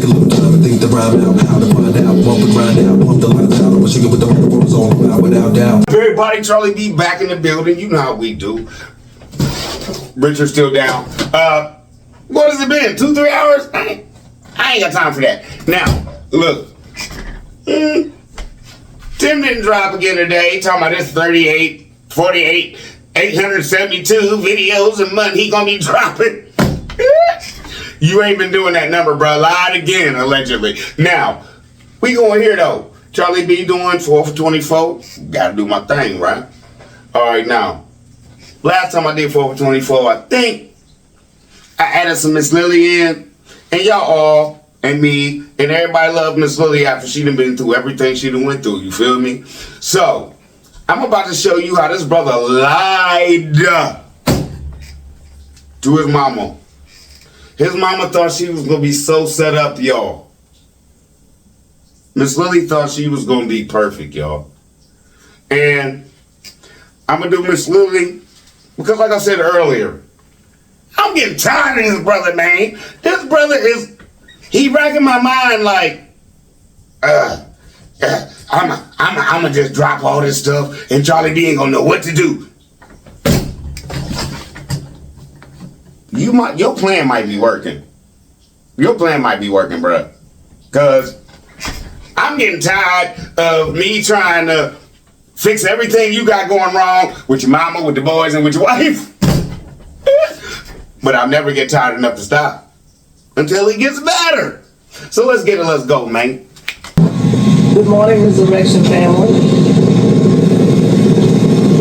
a little time and think the rhyme out. How to find out, bump and grind out, pump the lines out. I wish you could with the microphones on, without doubt. Everybody, Charlie B back in the building. You know how we do. Richard's still down. What has it been? 2-3 hours? I ain't got time for that. Now, look. Tim didn't drop again today. He talking about this 38, 48, 872 videos a month he gonna be dropping. You ain't been doing that number, bro. Lied again, allegedly. Now, we going here, though. Charlie B doing 4 for 24. Gotta do my thing, right? All right, now. Last time I did 4 for 24, I think I added some Miss Lily in. And y'all all, and me, and everybody loved Miss Lily after she done been through everything she done went through. You feel me? So, I'm about to show you how this brother lied to his mama. His mama thought she was going to be so set up, y'all. Miss Lily thought she was going to be perfect, y'all. And I'm going to do Miss Lily because, like I said earlier, I'm getting tired of this brother, man. This brother he racking my mind like, I'ma just drop all this stuff and Charlie B ain't going to know what to do. Your plan might be working. Your plan might be working, bro. Because I'm getting tired of me trying to fix everything you got going wrong with your mama, with the boys, and with your wife. But I'll never get tired enough to stop until he gets better. So let's get it. Let's go, man. Good morning, Resurrection family.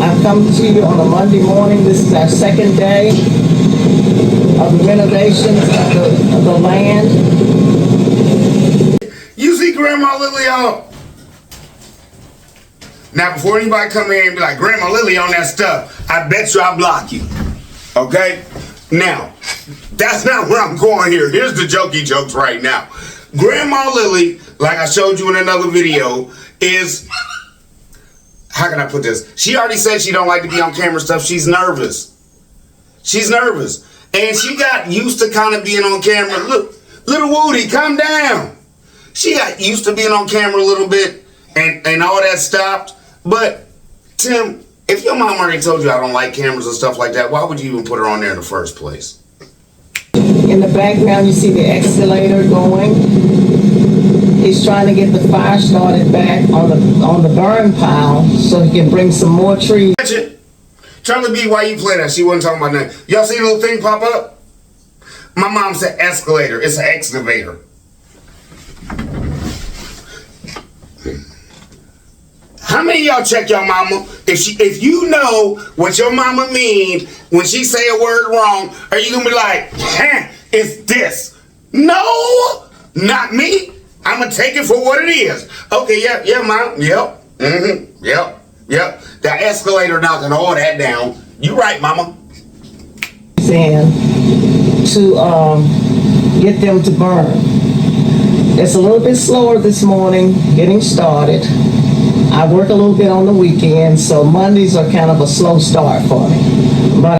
I've come to you on a Monday morning. This is our second day of the renovations of the land. You see Grandma Lily on? Now, before anybody come in and be like, Grandma Lily on that stuff, I bet you I'll block you. Okay? Now, that's not where I'm going here. Here's the jokey jokes right now. Grandma Lily, like I showed you in another video, is, how can I put this? She already said she don't like to be on camera stuff. She's nervous. She's nervous. And she got used to kind of being on camera. Look, little Woody, calm down. She got used to being on camera a little bit and all that stopped. But, Tim, if your mom already told you I don't like cameras and stuff like that, why would you even put her on there in the first place? In the background, you see the escalator going. He's trying to get the fire started back on the burn pile so he can bring some more trees. Charlie B, why you play that? She wasn't talking about that. Y'all see the little thing pop up? My mom said escalator. It's an excavator. How many of y'all check your mama? If you know what your mama mean when she say a word wrong, are you gonna be like, it's this? No, not me. I'm gonna take it for what it is. Okay, yeah, mom, yep, yep. That escalator knocking all that down. You right, mama. And to get them to burn. It's a little bit slower this morning getting started. I work a little bit on the weekend, so Mondays are kind of a slow start for me. But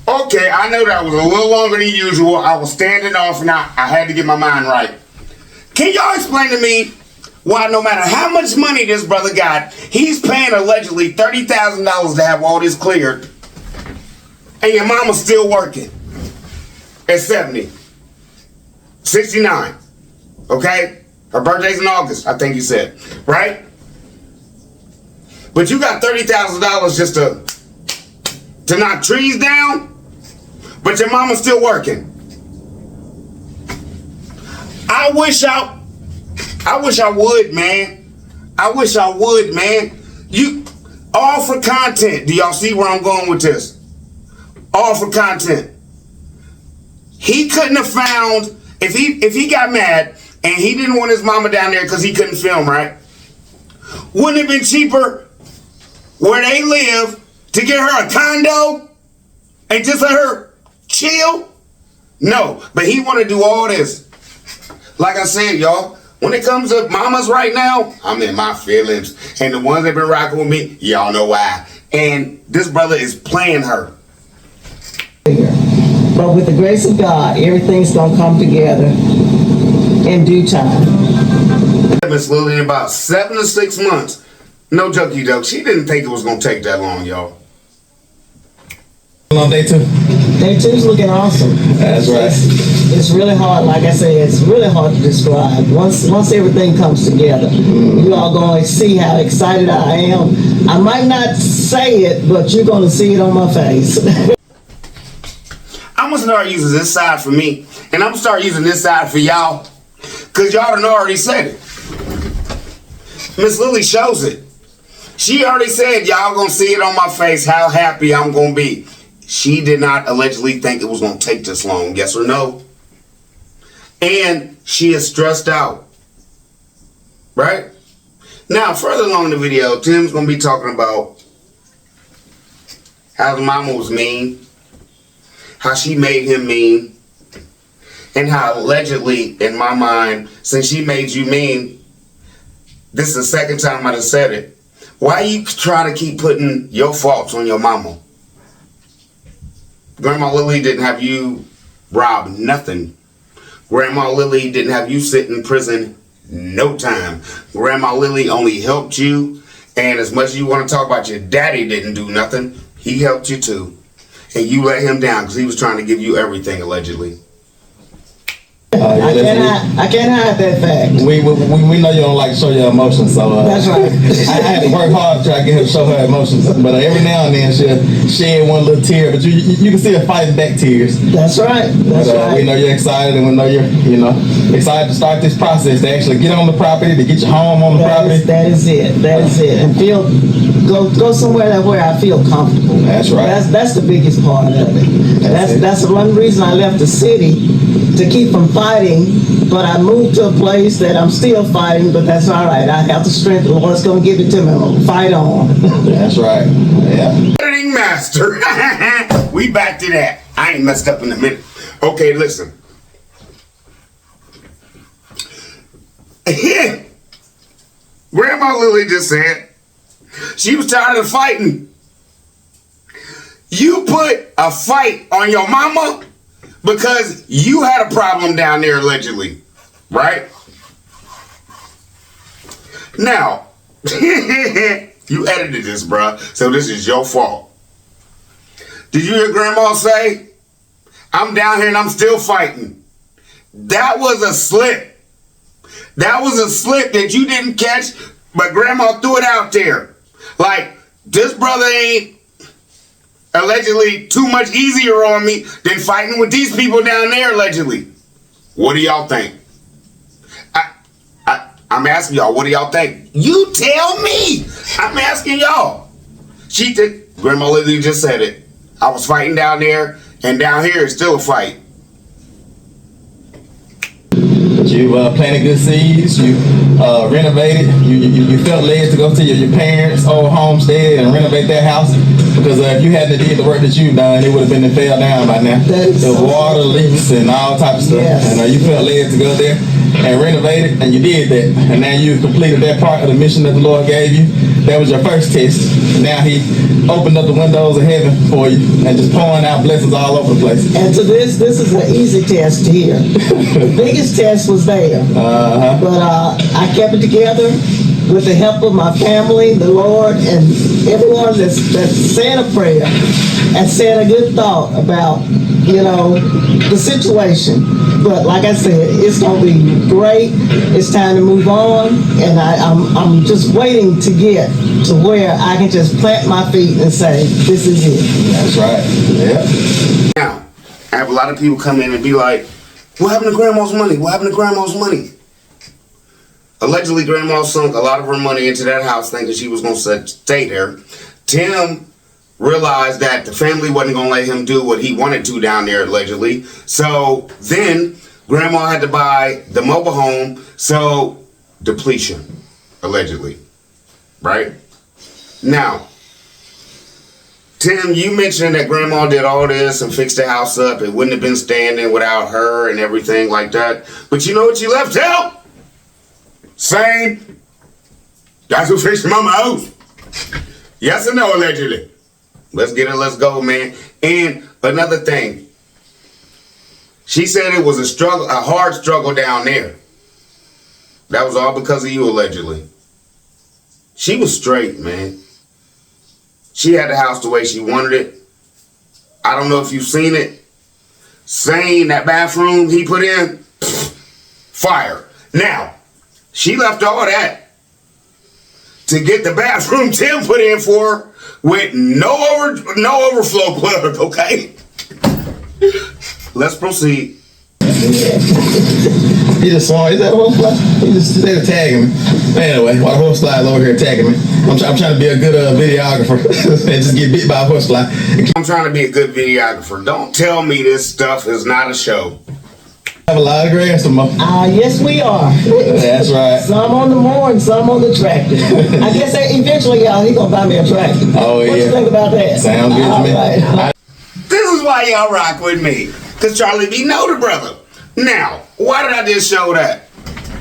okay, I know that was a little longer than usual. I was standing off and I had to get my mind right. Can y'all explain to me why no matter how much money this brother got, he's paying allegedly $30,000 to have all this cleared, and your mama's still working at 70, 69, okay? Her birthday's in August, I think you said, right? But you got $30,000 just to knock trees down, but your mama's still working. I wish I would, man. I wish I would, man. You all for content. Do y'all see where I'm going with this? All for content. He couldn't have found, if he got mad and he didn't want his mama down there because he couldn't film, right? Wouldn't it have been cheaper where they live to get her a condo and just let her chill? No, but he want to do all this. Like I said, y'all, when it comes to mamas right now, I'm in my feelings. And the ones that been rocking with me, y'all know why. And this brother is playing her. But with the grace of God, everything's gonna come together in due time. Miss Lily, in about 7 to 6 months. No jokey joke. She didn't think it was gonna take that long, y'all. On day 2. Day 2's looking awesome. That's right. It's really hard, like I said, it's really hard to describe. Once everything comes together, you all going to see how excited I am. I might not say it, but you're going to see it on my face. I'm gonna start using this side for me, and I'm gonna start using this side for y'all, cause y'all done already said it. Miss Lily shows it. She already said y'all gonna see it on my face how happy I'm gonna be. She did not allegedly think it was gonna take this long, yes or no? And she is stressed out, right? Now, further along in the video, Tim's gonna be talking about how the mama was mean, how she made him mean, and how allegedly, in my mind, since she made you mean, this is the second time I done said it, why you try to keep putting your faults on your mama? Grandma Lily didn't have you rob nothing. Grandma Lily didn't have you sit in prison no time. Grandma Lily only helped you, and as much as you want to talk about your daddy didn't do nothing, he helped you too. And you let him down because he was trying to give you everything, allegedly. I can't hide that fact. We know you don't like to show your emotions, so That's right. I had to work hard to try to get her to show her emotions. But every now and then she'll shed one little tear, but you can see her fighting back tears. That's right. That's But, right. we know you're excited, and we know you're excited to start this process to actually get on the property, to get your home on the property. That is it. That is it. And go somewhere where I feel comfortable. That's right. That's the biggest part of it. That's one reason I left the city, to keep from fighting. But I moved to a place that I'm still fighting, but that's all right. I have the strength. The Lord's going to give it to me. I'm going to fight on. That's right. Yeah. Editing master. We back to that. I ain't messed up in a minute. Okay, listen. Grandma Lily just said she was tired of fighting. You put a fight on your mama because you had a problem down there allegedly, right? Now, you edited this, bruh, so this is your fault. Did you hear Grandma say, I'm down here and I'm still fighting? That was a slip. That was a slip that you didn't catch, but Grandma threw it out there. Like, this brother ain't allegedly too much easier on me than fighting with these people down there allegedly. What do y'all think? I'm asking y'all, what do y'all think? You tell me. I'm asking y'all. She did. Grandma Lily just said it. I was fighting down there, and down here it's still a fight. You planted good seeds. You renovated. You felt led to go to your parents' old homestead and renovate their house, because if you hadn't did the work that you've done, it would have been fell down by now. The water leaks and all types of stuff. Yes. And you felt led to go there and renovate it, and you did that. And now you completed that part of the mission that the Lord gave you. That was your first test. Now He opened up the windows of heaven for you and just pouring out blessings all over the place. And to this is an easy test here. The biggest test was there. But I kept it together with the help of my family, the Lord, and everyone that said a prayer and said a good thought about, the situation. But like I said, it's going to be great. It's time to move on, and I'm just waiting to get to where I can just plant my feet and say, this is it. That's right. Yeah. Now, I have a lot of people come in and be like, what happened to Grandma's money? What happened to Grandma's money? Allegedly, Grandma sunk a lot of her money into that house thinking she was going to stay there. Tim realized that the family wasn't going to let him do what he wanted to down there, allegedly. So then Grandma had to buy the mobile home. So depletion, allegedly. Right? Now, Tim, you mentioned that Grandma did all this and fixed the house up. It wouldn't have been standing without her and everything like that. But you know what you left out? Same. That's who fixed Mama's house. Yes or no, allegedly? Let's get it, let's go, man. And another thing, she said it was a hard struggle down there. That was all because of you, allegedly. She was straight, man. She had the house the way she wanted it. I don't know if you've seen it. Saying that bathroom he put in, fire. Now, she left all that to get the bathroom Tim put in for her with no overflow plug, okay? Let's proceed. He just swung. Is that a horsefly? They were tagging me. But anyway, while the horsefly is over here tagging me, I'm trying to be a good videographer and just get bit by a horsefly. I'm trying to be a good videographer. Don't tell me this stuff is not a show. I have a lot of grass tomorrow. Yes, we are. That's right. Some on the mower and some on the tractor. I guess eventually, y'all, he gonna buy me a tractor. Oh, yeah. What you think about that? Sounds good to me. Right. This is why y'all rock with me. Because Charlie B know the brother. Now, why did I just show that?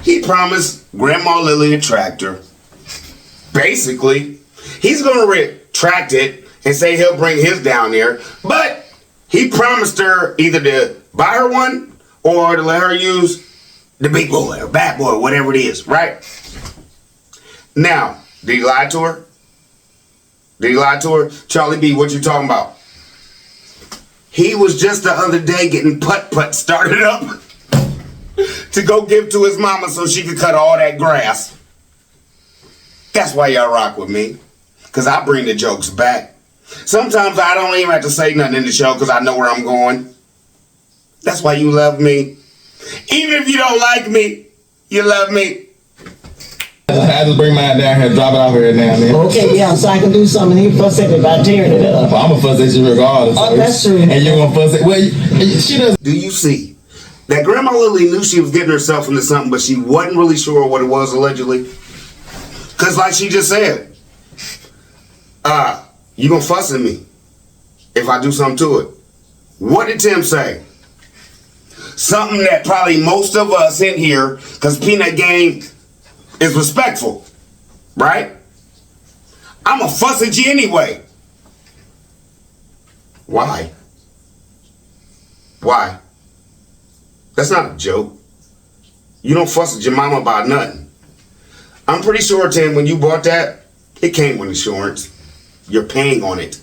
He promised Grandma Lily a tractor. Basically, he's going to retract it and say he'll bring his down there. But he promised her either to buy her one or to let her use the big boy or bad boy, whatever it is, right? Now, did he lie to her? Did he lie to her? Charlie B, what you talking about? He was just the other day getting putt-putt started up to go give to his mama so she could cut all that grass. That's why y'all rock with me. Because I bring the jokes back. Sometimes I don't even have to say nothing in the show because I know where I'm going. That's why you love me. Even if you don't like me, you love me. I just bring mine down here, drop it off here now and then. Okay, yeah, so I can do something. He fuss at me about tearing it up. Well, I'm going to fuss at you regardless. Oh, that's true. And you're going to fuss at... Well, she does... Do you see that Grandma Lily knew she was getting herself into something, but she wasn't really sure what it was, allegedly? Because like she just said, you gonna fuss at me if I do something to it. What did Tim say? Something that probably most of us in here, because Peanut Game is respectful, right? I'm gonna fuss at you anyway. Why? Why? That's not a joke. You don't fuss at your mama about nothing. I'm pretty sure, Tim, when you bought that, it came with insurance. You're paying on it.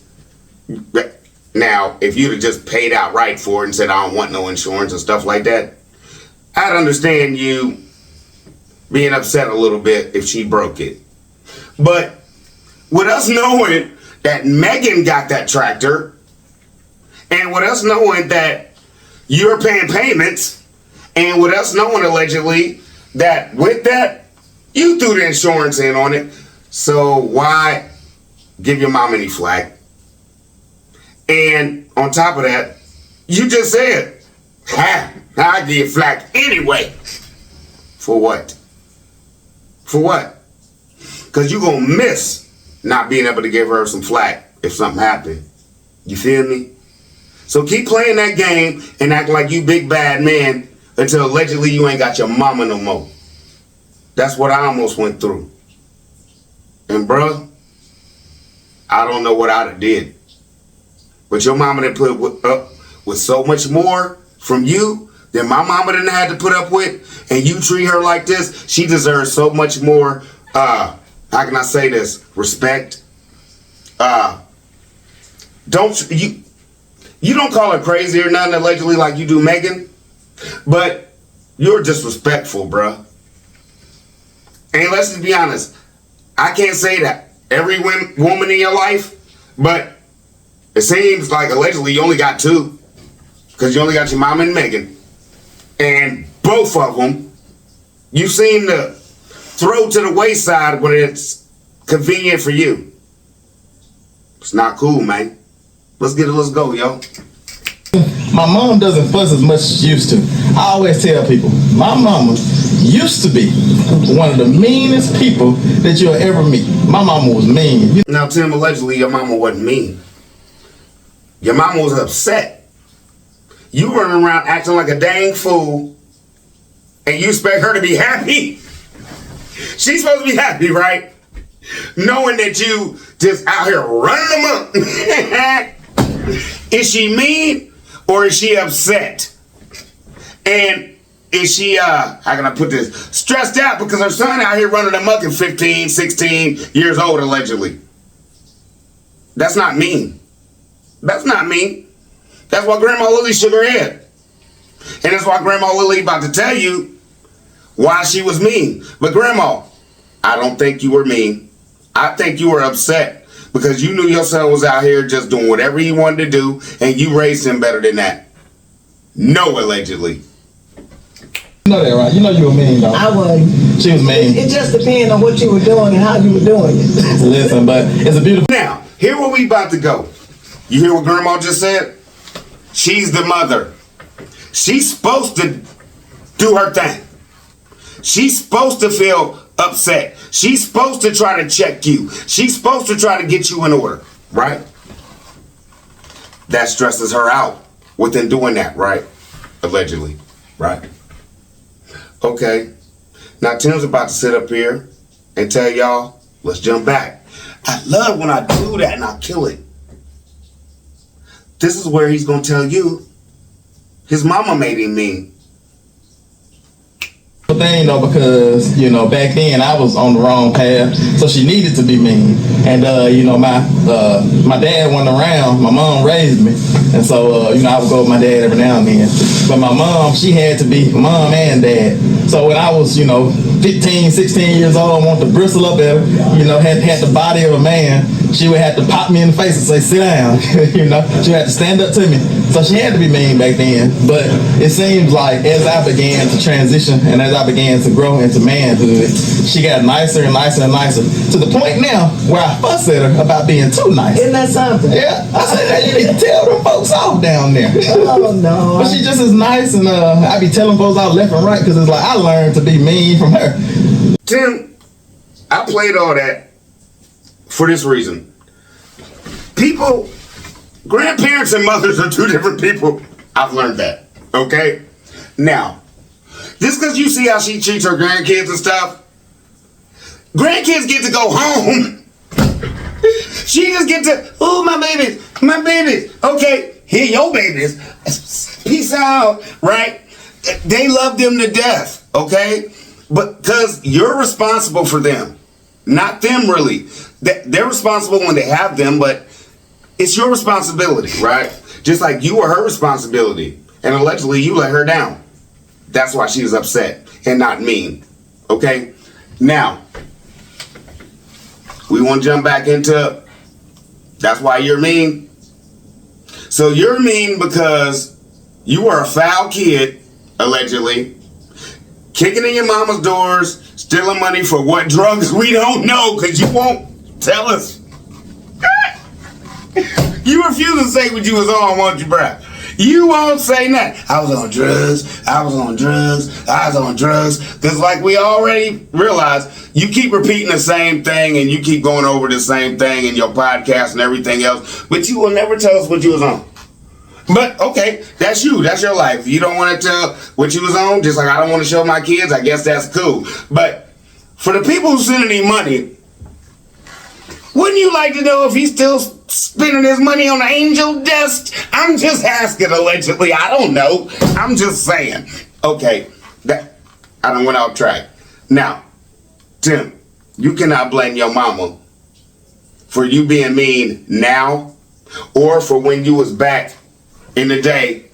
Now, if you'd have just paid outright for it and said, I don't want no insurance and stuff like that, I'd understand you being upset a little bit if she broke it. But with us knowing that Megan got that tractor, and with us knowing that you're paying payments, and with us knowing allegedly that with that, you threw the insurance in on it, so why give your mom any flack? And on top of that, you just said, I give flack anyway. For what? For what? Because you're going to miss not being able to give her some flack if something happened. You feel me? So keep playing that game and act like you big bad man until allegedly you ain't got your mama no more. That's what I almost went through. And bruh, I don't know what I'd have did. But your mama done put up with so much more from you than my mama done had to put up with, and you treat her like this, she deserves so much more, how can I say this, respect. You don't call her crazy or nothing allegedly like you do Megan, but you're disrespectful, bruh. And let's just be honest, I can't say that every woman in your life, but it seems like allegedly you only got two, because you only got your mama and Megan, and both of them you seem to throw to the wayside when it's convenient for you. It's not cool, man. Let's get it, let's go, yo. My mom doesn't fuss as much as she used to. I always tell people, my mama used to be one of the meanest people that you'll ever meet. My mama was mean. Now, Tim, allegedly your mama wasn't mean. Your mama was upset. You running around acting like a dang fool, and you expect her to be happy? She's supposed to be happy, right? knowing that you just out here running them up. Is she mean or is she upset? And is she, how can I put this? Stressed out because her son out here running amok at 15, 16 years old, allegedly. That's not mean. That's not mean. That's why Grandma Lily shook her head. And that's why Grandma Lily about to tell you why she was mean. But Grandma, I don't think you were mean. I think you were upset because you knew your son was out here just doing whatever he wanted to do and you raised him better than that. No, allegedly. You know that, right? You know you were mean, though. I wasn't. She was mean. It just depends on what you were doing and how you were doing it. Listen, but it's a beautiful... Now, here where we about to go. You hear what Grandma just said? She's the mother. She's supposed to do her thing. She's supposed to feel upset. She's supposed to try to check you. She's supposed to try to get you in order, right? That stresses her out within doing that, right? Allegedly, right? Okay. Now Tim's about to sit up here and tell y'all, let's jump back. I love when I do that and I kill it. This is where he's going to tell you his mama made him mean. Thing though, because you know back then I was on the wrong path, so she needed to be mean. And you know my dad wasn't around. My mom raised me, and so you know I would go with my dad every now and then. But my mom, she had to be mom and dad. So when I was 15, 16 years old, I wanted to bristle up at her, had the body of a man. She would have to pop me in the face and say, sit down. She had to stand up to me. So she had to be mean back then. But it seems like as I began to transition and as I began to grow into manhood, she got nicer and nicer and nicer to the point now where I fuss at her about being too nice. Isn't that something? Yeah. I said, hey, you need to tell them folks off down there. Oh, no. But she just as nice, and I be telling folks out left and right because it's like I learned to be mean from her. Tim, I played all that for this reason. People, grandparents and mothers are two different people. I've learned that. Okay? Now, just because you see how she treats her grandkids and stuff, grandkids get to go home. She just get to, oh, my babies. Okay, here your babies. Peace out, right? They love them to death, okay? But because you're responsible for them, not them really. They're responsible when they have them, but it's your responsibility, right? Just like you were her responsibility. And allegedly you let her down. That's why she was upset and not mean. Okay? Now, we want to jump back into that's why you're mean. So you're mean because you were a foul kid, allegedly, kicking in your mama's doors, stealing money for what drugs we don't know because you won't tell us. You refuse to say what you was on, won't you, bruh? You won't say nothing. I was on drugs. Because like we already realized, you keep repeating the same thing and you keep going over the same thing in your podcast and everything else, but you will never tell us what you was on. But okay, that's you. That's your life. You don't want to tell what you was on, just like I don't want to show my kids. I guess that's cool. But for the people who sending him money, wouldn't you like to know if he's still spending his money on the angel dust? I'm just asking, allegedly. I don't know. I'm just saying. Okay, that I done went off track. Now, Tim, you cannot blame your mama for you being mean now or for when you was back in the day.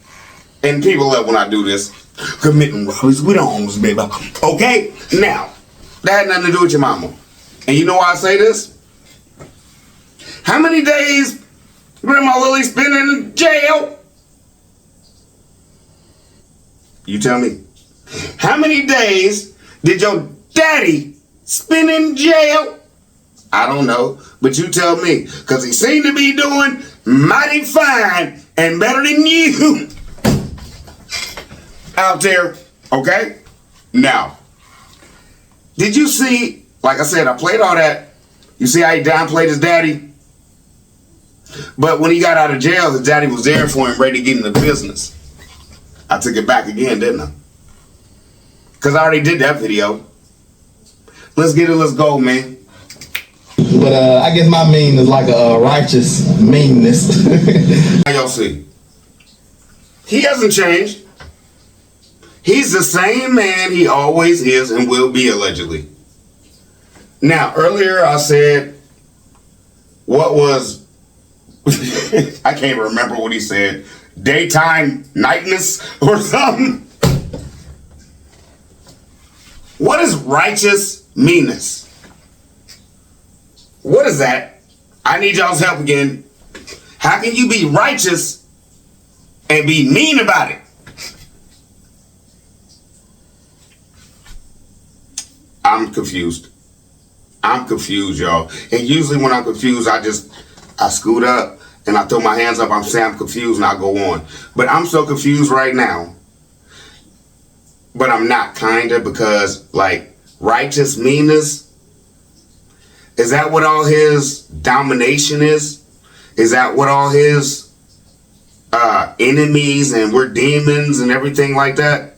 And people love when I do this. Committing robberies. We don't almost baby. Okay? Now, that had nothing to do with your mama. And you know why I say this? How many days Grandma Lily spent in jail? You tell me. How many days did your daddy spend in jail? I don't know, but you tell me. Because he seemed to be doing mighty fine and better than you out there, okay? Now, did you see, like I said, I played all that. You see how he downplayed his daddy? But when he got out of jail, his daddy was there for him, ready to get into business. I took it back again, didn't I? Because I already did that video. Let's get it, let's go, man. But I guess my mean is like a righteous meanness. How y'all see? He hasn't changed. He's the same man he always is and will be, allegedly. Now, earlier I said, what was, I can't remember what he said, daytime nightness or something. What is righteous meanness? What is that? I need y'all's help again. How can you be righteous and be mean about it? I'm confused. I'm confused, y'all. And usually when I'm confused, I scoot up and I throw my hands up. I'm saying I'm confused and I go on. But I'm so confused right now. But I'm not, kinda, because like righteous meanness, is that what all his domination is? Is that what all his enemies and we're demons and everything like that?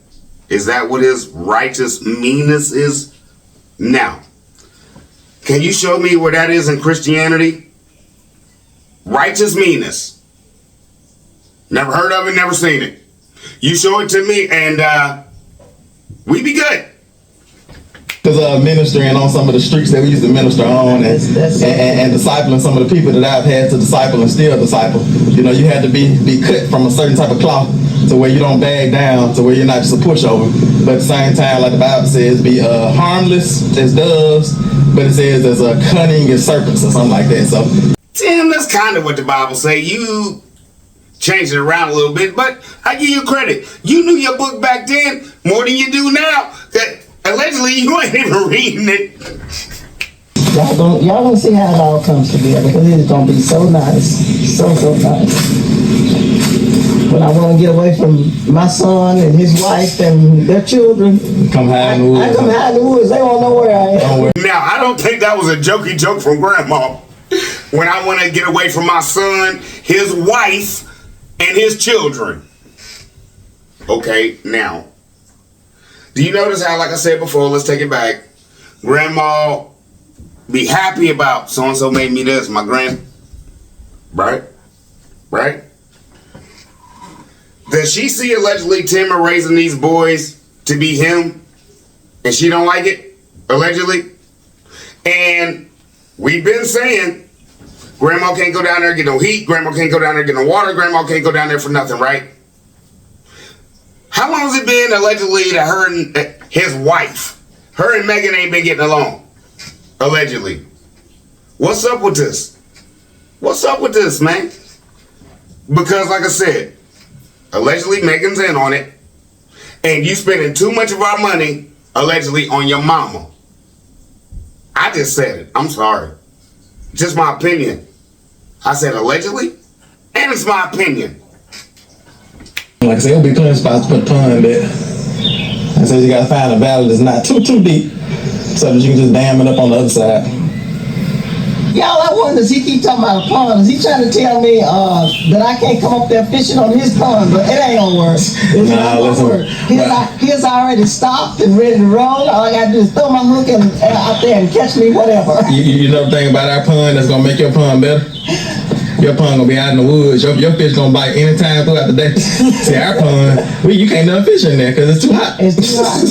Is that what his righteous meanness is? Now, can you show me where that is in Christianity? Righteous meanness. Never heard of it, never seen it. You show it to me and we be good. Because ministering on some of the streets that we used to minister on and discipling some of the people that I've had to disciple and still disciple. You know, you had to be cut from a certain type of cloth to where you don't bag down, to where you're not just a pushover. But at the same time, like the Bible says, be harmless as doves, but it says as cunning as serpents or something like that. So, Tim, that's kind of what the Bible say. You changed it around a little bit, but I give you credit. You knew your book back then more than you do now. That allegedly you ain't even reading it. Y'all gonna see how it all comes together, because it's gonna be so nice, so nice. When I want to get away from my son and his wife and their children, come hide in the woods. I come hide in the woods. They won't know where I am. Now, I don't think that was a jokey joke from Grandma. When I want to get away from my son, his wife, and his children. Okay, now, do you notice how, like I said before, let's take it back, Grandma be happy about so-and-so made me this, my grand, right? Does she see allegedly Tim are raising these boys to be him, and she don't like it, allegedly? And we've been saying, Grandma can't go down there and get no heat. Grandma can't go down there and get no water. Grandma can't go down there for nothing, right? How long has it been, allegedly, that her and his wife, her and Megan ain't been getting along? Allegedly. What's up with this? What's up with this, man? Because, like I said, allegedly Megan's in on it, and you spending too much of our money, allegedly, on your mama. I just said it. I'm sorry. Just my opinion. I said allegedly, and it's my opinion. Like I said, it'll be plenty of spots to put pun, but I said you gotta find a valley that's not too deep, so that you can just dam it up on the other side. Y'all, I wonder, does he keep talking about a pond? Is he trying to tell me that I can't come up there fishing on his pond? But it ain't gonna work. It's not gonna work. His already stopped and ready to roll. All I gotta do is throw my hook out there and catch me whatever. You know the thing about our pond that's gonna make your pond better? Your pond gonna be out in the woods. Your fish gonna bite anytime throughout the day. See, our pond, you can't never fish in there because it's too hot. It's too hot.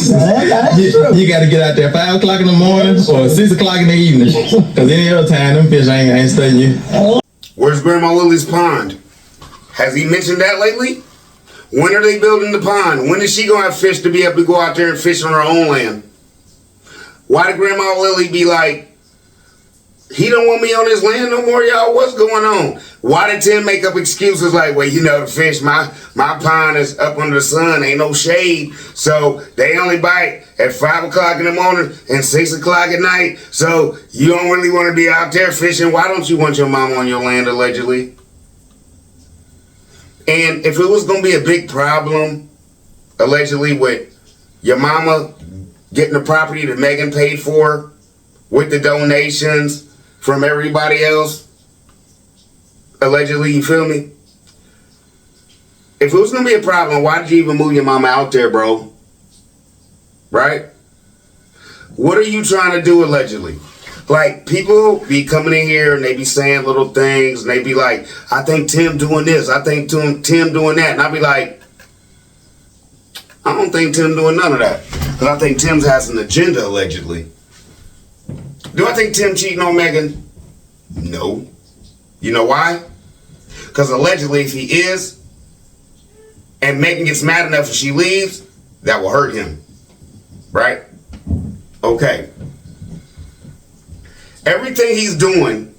That's true. You gotta get out there 5 o'clock in the morning or 6 o'clock in the evening. Because any other time, them fish ain't studying you. Where's Grandma Lily's pond? Has he mentioned that lately? When are they building the pond? When is she gonna have fish to be able to go out there and fish on her own land? Why did Grandma Lily be like, he don't want me on his land no more, y'all? What's going on? Why did Tim make up excuses like, well, you know, the fish, my pond is up under the sun, ain't no shade, so they only bite at 5 o'clock in the morning and 6 o'clock at night, so you don't really want to be out there fishing. Why don't you want your mama on your land, allegedly? And if it was going to be a big problem, allegedly, with your mama getting the property that Megan paid for with the donations from everybody else, allegedly, you feel me? If it was gonna be a problem, why did you even move your mama out there, bro? Right? What are you trying to do, allegedly? Like, people be coming in here and they be saying little things and they be like, I think Tim doing this, I think Tim doing that. And I be like, I don't think Tim doing none of that. Because I think Tim has an agenda, allegedly. Do I think Tim cheating on Megan? No. You know why? Because allegedly, if he is, and Megan gets mad enough and she leaves, that will hurt him. Right? Okay. Everything he's doing,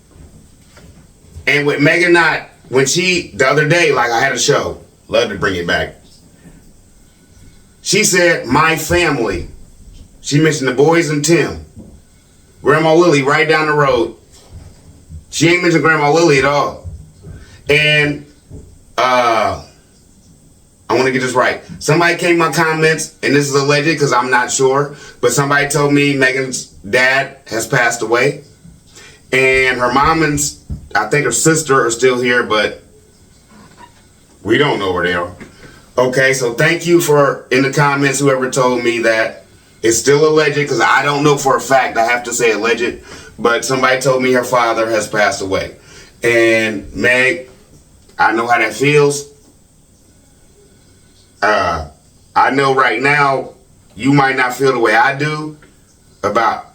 and with Megan not, when she, the other day, like I had a show, love to bring it back. She said, my family. She mentioned the boys and Tim. Grandma Lily right down the road. She ain't mentioned Grandma Lily at all. And I want to get this right. Somebody came in my comments, and this is alleged because I'm not sure, but somebody told me Megan's dad has passed away. And her mom and I think her sister are still here, but we don't know where they are. Okay, so thank you for, in the comments, whoever told me that. It's still alleged because I don't know for a fact. I have to say alleged. But somebody told me her father has passed away. And Meg, I know how that feels. I know right now you might not feel the way I do about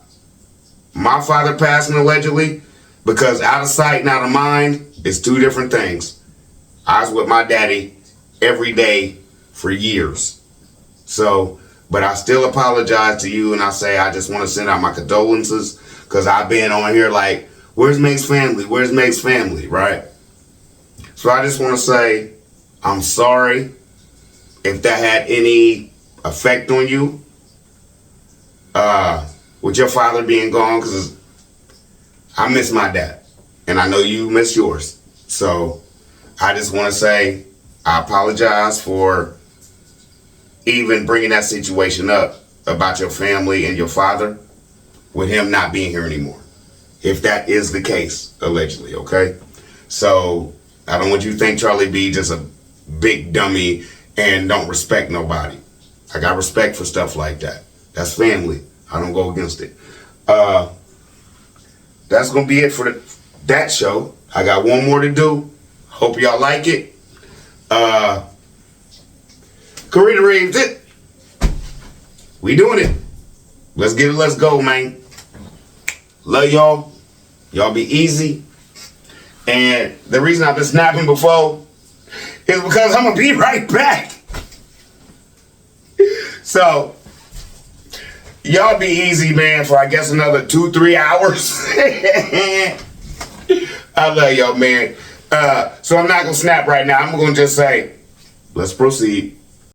my father passing allegedly, because out of sight and out of mind is two different things. I was with my daddy every day for years. So, but I still apologize to you, and I say I just want to send out my condolences, because I've been on here like, where's Meg's family? Where's Meg's family, right? So I just want to say I'm sorry if that had any effect on you with your father being gone, because I miss my dad, and I know you miss yours. So I just want to say I apologize for even bringing that situation up about your family and your father with him not being here anymore, if that is the case, allegedly, okay? So I don't want you to think Charlie B just a big dummy and don't respect nobody. I got respect for stuff like that. That's family. I don't go against it. That's gonna be it for that show. I got one more to do. Hope y'all like it. Karita Reeves, it. We doing it. Let's get it. Let's go, man. Love y'all. Y'all be easy. And the reason I've been snapping before is because I'm gonna be right back. So y'all be easy, man, for I guess another 2-3 hours. I love y'all, man. So I'm not gonna snap right now. I'm gonna just say, let's proceed.